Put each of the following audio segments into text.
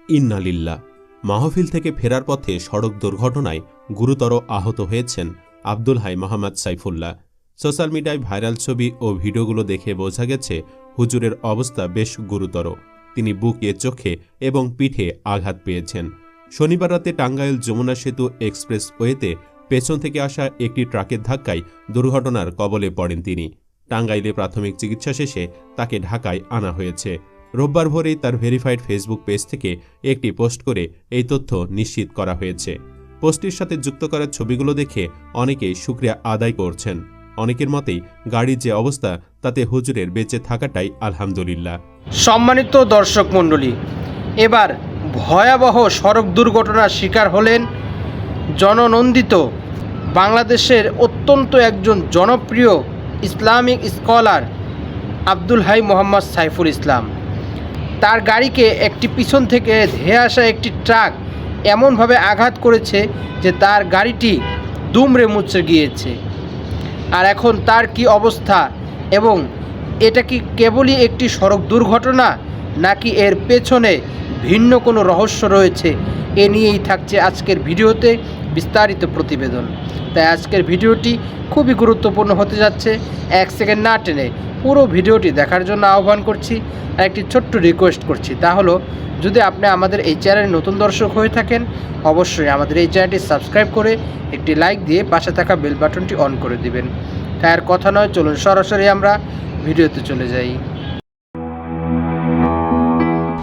ইন্নালিল্লাহ। মাহফিল থেকে ফেরার পথে সড়ক দুর্ঘটনায় গুরুতর আহত হয়েছেন আব্দুল হাই মোহাম্মদ সাইফুল্লাহ। সোশ্যাল মিডিয়ায় ভাইরাল ছবি ও ভিডিওগুলো দেখে বোঝা গেছে হুজুরের অবস্থা বেশ গুরুতর। তিনি বুকে, চোখে এবং পিঠে আঘাত পেয়েছেন। শনিবার রাতে টাঙ্গাইল যমুনা সেতু এক্সপ্রেস ওয়েতে পেছন থেকে আসা একটি ট্রাকের ধাক্কায় দুর্ঘটনার কবলে পড়েন তিনি। টাঙ্গাইলে প্রাথমিক চিকিৎসা শেষে তাকে ঢাকায় আনা হয়েছে। রোববার ভোরেই তার ভেরিফাইড ফেসবুক পেজ থেকে একটি পোস্ট করে এই তথ্য নিশ্চিত করা হয়েছে। পোস্টটির সাথে যুক্ত করা ছবিগুলো দেখে অনেকেই শুকরিয়া আদায় করছেন। অনেকের মতেই গাড়ির যে অবস্থা তাতে হুজুরের বেঁচে থাকাটাই আলহামদুলিল্লাহ। সম্মানিত দর্শক মণ্ডলী, এবার ভয়াবহ সড়ক দুর্ঘটনার শিকার হলেন জননন্দিত বাংলাদেশের অত্যন্ত একজন জনপ্রিয় ইসলামিক স্কলার আব্দুল হাই মোহাম্মদ সাইফুল ইসলাম। তার গাড়িকে একটি পিছন থেকে ধেয়ে আসা একটি ট্রাক এমনভাবে আঘাত করেছে যে তার গাড়িটি দুমড়ে মুচড়ে গিয়েছে। আর এখন তার কি অবস্থা এবং এটা কি কেবলই একটি সড়ক দুর্ঘটনা নাকি এর পেছনে ভিন্ন কোনো রহস্য রয়েছে, এ নিয়েই থাকছে আজকের ভিডিওতে বিস্তারিত প্রতিবেদন। তাই আজকের ভিডিওটি খুবই গুরুত্বপূর্ণ হতে যাচ্ছে। এক সেকেন্ড না টেনে পুরো ভিডিওটি দেখার জন্য আহ্বান করছি। আর একটি ছোট্ট রিকোয়েস্ট করছি, তা হলো যদি আপনি আমাদের এই চ্যানেলে নতুন দর্শক হয়ে থাকেন অবশ্যই আমাদের এই চ্যানেলটি সাবস্ক্রাইব করে একটি লাইক দিয়ে পাশে থাকা বেল বাটনটি অন করে দিবেন। তাই আর কথা নয়, চলুন সরাসরি আমরা ভিডিওতে চলে যাই।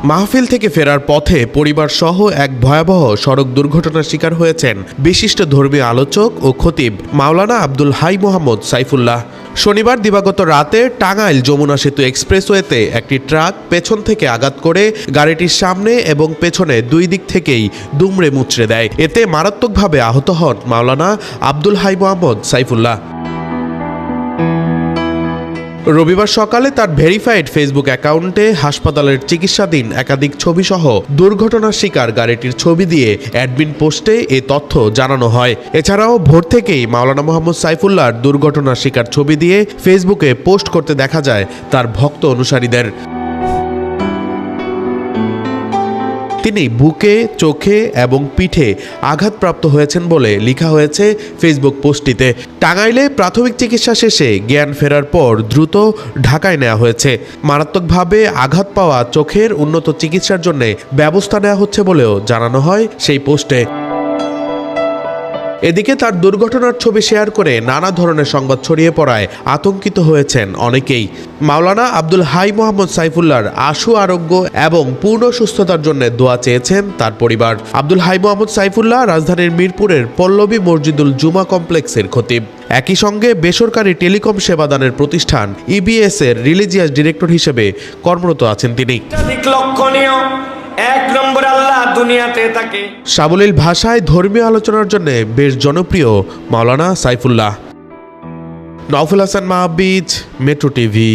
মাহফিল থেকে ফেরার পথে পরিবার সহ এক ভয়াবহ সড়ক দুর্ঘটনার শিকার হয়েছেন বিশিষ্ট ধর্মীয় আলোচক ও খতিব মাওলানা আব্দুল হাই মোহাম্মদ সাইফুল্লাহ। শনিবার দিবাগত রাতে টাঙ্গাইল যমুনা সেতু এক্সপ্রেসওয়েতে একটি ট্রাক পেছন থেকে আঘাত করে গাড়িটির সামনে এবং পেছনে দুই দিক থেকেই দুমড়ে মুচড়ে দেয়। এতে মারাত্মকভাবে আহত হন মাওলানা আব্দুল হাই মোহাম্মদ সাইফুল্লাহ। রবিবার সকালে তার ভেরিফাইড ফেসবুক অ্যাকাউন্টে হাসপাতালের চিকিৎসাধীন একাধিক ছবিসহ দুর্ঘটনার শিকার গাড়িটির ছবি দিয়ে অ্যাডমিন পোস্টে এ তথ্য জানানো হয়। এছাড়াও ভোর থেকেই মাওলানা মোহাম্মদ সাইফুল্লাহর দুর্ঘটনার শিকার ছবি দিয়ে ফেসবুকে পোস্ট করতে দেখা যায় তার ভক্ত অনুসারীদের। তিনি বুকে, চোখে এবং পিঠে আঘাতপ্রাপ্ত হয়েছেন বলে লেখা হয়েছে ফেসবুক পোস্টটিতে। টাঙ্গাইলে প্রাথমিক চিকিৎসা শেষে জ্ঞান ফেরার পর দ্রুত ঢাকায় নেওয়া হয়েছে। মারাত্মকভাবে আঘাত পাওয়া চোখের উন্নত চিকিৎসার জন্য ব্যবস্থা নেওয়া হচ্ছে বলেও জানানো হয় সেই পোস্টে। এদিকে তার দুর্ঘটনার ছবি শেয়ার করে নানা ধরনের সংবাদ ছড়িয়ে পড়ায় আতঙ্কিত হয়েছেন অনেকেই। মাওলানা আব্দুল হাই মোহাম্মদ সাইফুল্লাহর আশু আরোগ্য এবং পূর্ণ সুস্থতার জন্য দোয়া চেয়েছেন তার পরিবার। আব্দুল হাই মোহাম্মদ সাইফুল্লাহ রাজধানীর মিরপুরের পল্লবী মসজিদুল জুমা কমপ্লেক্সের খতিব। একই সঙ্গে বেসরকারি টেলিকম সেবাদানের প্রতিষ্ঠান ইবিএস এর রিলিজিয়াস ডিরেক্টর হিসেবে কর্মরত আছেন তিনি। এক নম্বর আল্লাহ দুনিয়াতে থাকে। সাবলীল ভাষায় ধর্মীয় আলোচনার জন্য বেশ জনপ্রিয় মাওলানা সাইফুল্লাহ। Nowful Hasan Mahbiz, Metro TV.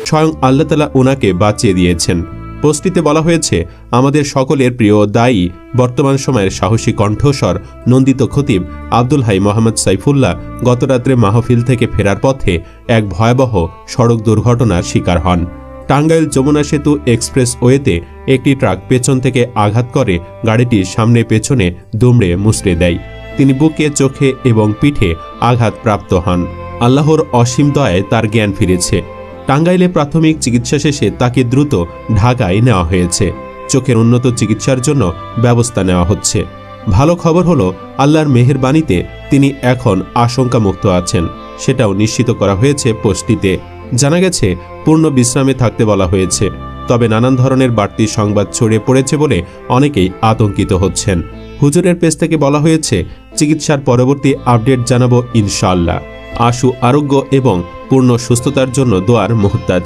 স্বয়ং আল্লাহ তাআলা ওনাকে বাঁচিয়ে দিয়েছেন। পোস্টটিতে বলা হয়েছে, আমাদের সকলের প্রিয় দায়ী বর্তমান সময়ের সাহসী কণ্ঠস্বর নন্দিত খতিব আব্দুল হাই মোহাম্মদ সাইফুল্লাহ গতরাত্রে মাহফিল থেকে ফেরার পথে এক ভয়াবহ সড়ক দুর্ঘটনার শিকার হন। টাঙ্গাইল যমুনা সেতু এক্সপ্রেস ওয়েতে একটি ট্রাক পেছন থেকে আঘাত করে গাড়িটির সামনে পেছনে দুমড়ে মুচড়ে দেয়। তিনি বুকে, চোখে এবং পিঠে আঘাতপ্রাপ্ত হন। আল্লাহর অসীম দয়ায় তার জ্ঞান ফিরেছে। টাঙ্গাইলে প্রাথমিক চিকিৎসা শেষে তাকে দ্রুত ঢাকায় নেওয়া হয়েছে। চোখের উন্নত চিকিৎসার জন্য ব্যবস্থা নেওয়া হচ্ছে। ভালো খবর হলো, আল্লাহর মেহেরবানিতে তিনি এখন আশঙ্কামুক্ত আছেন, সেটাও নিশ্চিত করা হয়েছে পোস্টটিতে। জানা গেছে পূর্ণ বিশ্রামে থাকতে বলা হয়েছে। তবে নানান ধরনের বাড়তি সংবাদ ছড়িয়ে পড়েছে বলে অনেকেই আতঙ্কিত হচ্ছেন। হুজুরের পেজ থেকে বলা হয়েছে, চিকিৎসার পরবর্তী আপডেট জানাবো ইনশাআল্লাহ। আশু আরোগ্য এবং পূর্ণ সুস্থতার জন্য দোয়ার মুহতাজ।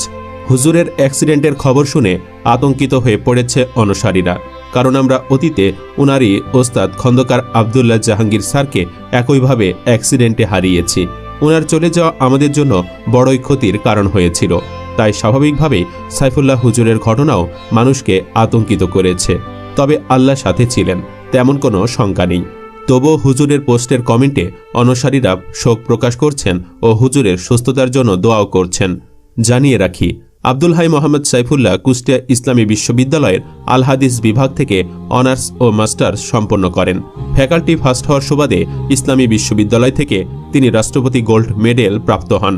হুজুরের অ্যাক্সিডেন্টের খবর শুনে আতঙ্কিত হয়ে পড়েছে অনুসারীরা, কারণ আমরা অতীতে উনারই ওস্তাদ খন্দকার আবদুল্লাহ জাহাঙ্গীর স্যারকে একইভাবে অ্যাক্সিডেন্টে হারিয়েছি। উনার চলে যাওয়া আমাদের জন্য বড়ই ক্ষতির কারণ হয়েছিল। তাই স্বাভাবিকভাবেই সাইফুল্লাহ হুজুরের ঘটনাও মানুষকে আতঙ্কিত করেছে। তবে আল্লাহ সাথে ছিলেন, তেমন কোনো শঙ্কা নেই। তবুও হুজুরের পোস্টের কমেন্টে অনুসারীরা শোক প্রকাশ করছেন ও হুজুরের সুস্থতার জন্য দোয়াও করছেন। জানিয়ে রাখি, আব্দুল হাই মোহাম্মদ সাইফুল্লাহ কুষ্টিয়া ইসলামী বিশ্ববিদ্যালয়ের আল হাদিস বিভাগ থেকে অনার্স ও মাস্টার্স সম্পন্ন করেন। ফ্যাকাল্টি ফার্স্ট হওয়ার সুবাদে ইসলামী বিশ্ববিদ্যালয় থেকে তিনি রাষ্ট্রপতি গোল্ড মেডেল প্রাপ্ত হন।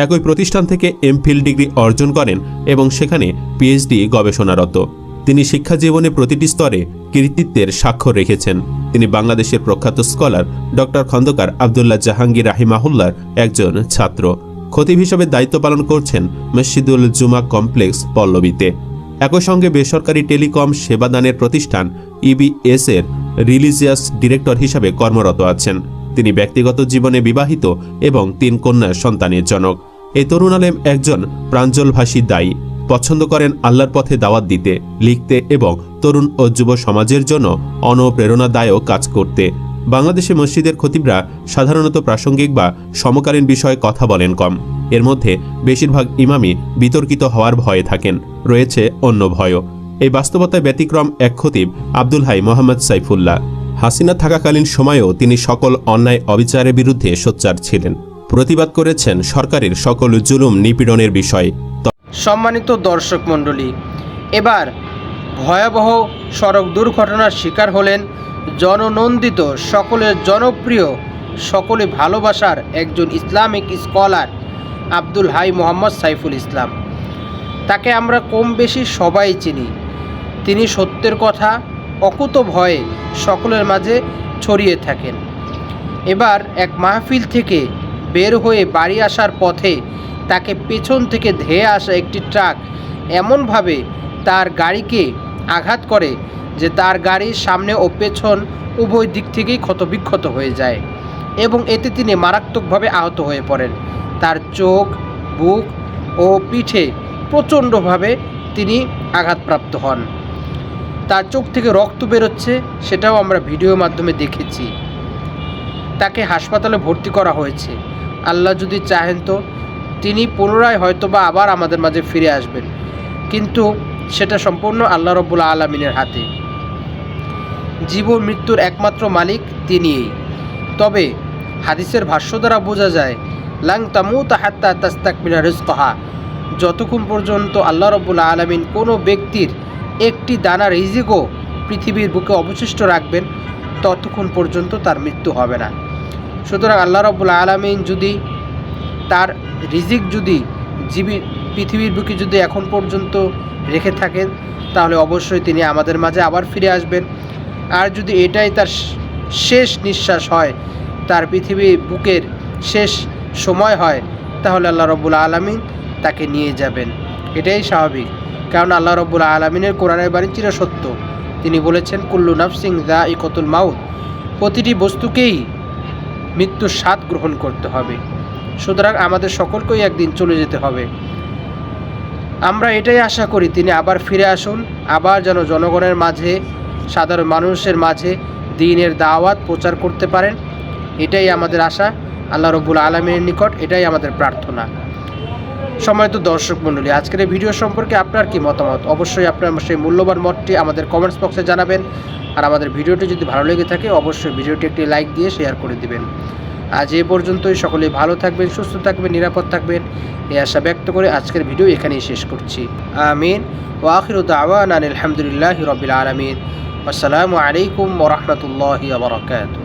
একই প্রতিষ্ঠান থেকে এমফিল ডিগ্রি অর্জন করেন এবং সেখানে পিএইচডি গবেষণারত। তিনি শিক্ষা জীবনে প্রতিটি স্তরে কৃতিত্বের স্বাক্ষর রেখেছেন। তিনি বাংলাদেশের প্রখ্যাত স্কলার ডক্টর খন্দকার আবদুল্লাহ জাহাঙ্গীর রাহিমাহুল্লাহর একজন ছাত্র। খতিব হিসেবে দায়িত্ব পালন করছেন মসজিদুল জুমা কমপ্লেক্স পল্লবীতে। একই সঙ্গে বেসরকারি টেলিকম সেবাদানের প্রতিষ্ঠান ইবিএস এর রিলিজিয়াস ডিরেক্টর হিসাবে কর্মরত আছেন। তিনি ব্যক্তিগত জীবনে বিবাহিত এবং 3 কন্যার সন্তানের জনক। এই তরুণ আলেম একজন প্রাঞ্জলভাষী দায়ী, পছন্দ করেন আল্লাহর পথে দাওয়াত দিতে, লিখতে এবং তরুণ ও যুব সমাজের জন্য অনুপ্রেরণাদায়ক কাজ করতে। বাংলাদেশে মসজিদের খতিবরা সাধারণত প্রাসঙ্গিক বা সমকালীন বিষয়ে কথা বলেন কম। এর মধ্যে বেশিরভাগ ইমামই বিতর্কিত হওয়ার ভয়ে থাকেন, রয়েছে অন্য ভয়ও। এই বাস্তবতায় ব্যতিক্রম এক খতিব আব্দুল হাই মোহাম্মদ সাইফুল্লাহ। হাসিনা থাকাকালীন সময়েও তিনি সকল অন্যায় অবিচারের বিরুদ্ধে সোচ্চার ছিলেন, প্রতিবাদ করেছেন সরকারের সকল জুলুম নিপীড়নের বিষয়ে। সম্মানিত দর্শক মণ্ডলী, এবার ভয়াবহ সড়ক দুর্ঘটনার শিকার হলেন জননন্দিত, সকলের জনপ্রিয়, সকলে ভালোবাসার একজন ইসলামিক স্কলার আব্দুল হাই মোহাম্মদ সাইফুল ইসলাম। তাকে আমরা কম বেশি সবাই চিনি। তিনি সত্যের কথা অকুত ভয়ে সকলের মাঝে ছড়িয়ে থাকেন। এবার এক মাহফিল থেকে বের হয়ে বাড়ি আসার পথে তাকে পেছন থেকে ধেয়ে আসা একটি ট্রাক এমনভাবে তার গাড়িকে আঘাত করে যে তার গাড়ির সামনে ও পেছন উভয় দিক থেকেই ক্ষতবিক্ষত হয়ে যায় এবং এতে তিনি মারাত্মকভাবে আহত হয়ে পড়েন। তার চোখ, বুক ও পিঠে প্রচণ্ডভাবে তিনি আঘাতপ্রাপ্ত হন। তার চোখ থেকে রক্ত বেরোচ্ছে, সেটাও আমরা ভিডিওর মাধ্যমে দেখেছি। তাকে হাসপাতালে ভর্তি করা হয়েছে। আল্লাহ যদি চাহেন তো তিনি পুনরায় হয়তোবা আবার আমাদের মাঝে ফিরে আসবেন, কিন্তু সেটা সম্পূর্ণ আল্লাহ রব্বুল আলামিনের হাতে। জীবন মৃত্যুর একমাত্র মালিক তিনিই। তবে হাদিসের ভাষ্য দ্বারা বোঝা যায়, লাং তামুতা হাত্তা তাস্তাকমিলা রিজকাহা, যতক্ষণ পর্যন্ত আল্লাহ রব্বুল আলামিন কোনো ব্যক্তির একটি দানা রিজিকও পৃথিবীর বুকে অবশিষ্ট রাখবেন, ততক্ষণ পর্যন্ত তার মৃত্যু হবে না। সুতরাং আল্লাহ রব্বুল আলামিন যদি তার রিজিক যদি পৃথিবীর বুকে যদি এখন পর্যন্ত রেখে থাকেন, তাহলে অবশ্যই তিনি আমাদের মাঝে আবার ফিরে আসবেন। আর যদি এটাই তার শেষ নিঃশ্বাস হয়, তার পৃথিবীর বুকের শেষ সময় হয়, তাহলে আল্লাহ রব্বুল আলামিন তাকে নিয়ে যাবেন। এটাই স্বাভাবিক, কারণ আল্লাহ রব্বুল আলামিনের কোরআনের বাণী চিরসত্য। তিনি বলেছেন, কুল্লু নাফসিন যায়িকাতুল মাউত, প্রতিটি বস্তুকেই মৃত্যুর স্বাদ গ্রহণ করতে হবে। সুতরাং আমাদের সকলকেই একদিন চলে যেতে হবে। আমরা এটাই আশা করি তিনি আবার ফিরে আসুন, আবার যেন জনগণের মাঝে, সাধারণ মানুষের মাঝে দ্বীনের দাওয়াত প্রচার করতে পারেন। এটাই আমাদের আশা আল্লাহ রব্বুল আলামিনের নিকট, এটাই আমাদের প্রার্থনা। সম্মানিত দর্শক মণ্ডলী, আজকের এই ভিডিও সম্পর্কে আপনার কি মতামত? অবশ্যই আপনার সেই মূল্যবান মতটি আমাদের কমেন্টস বক্সে জানাবেন। আর আমাদের ভিডিওটি যদি ভালো লেগে থাকে, অবশ্যই ভিডিওটি একটি লাইক দিয়ে শেয়ার করে দিবেন। আজ এ পর্যন্তই। সকলেই ভালো থাকবেন, সুস্থ থাকবেন, নিরাপদ থাকবেন, এই আশা ব্যক্ত করে আজকের ভিডিও এখানেই শেষ করছি। আমিন। ওয়া আখিরু দাওয়ানা আলহামদুলিল্লাহি রাব্বিল আলামিন। আসসালামু আলাইকুম ওয়া রাহমাতুল্লাহি ওয়া বারাকাতুহু।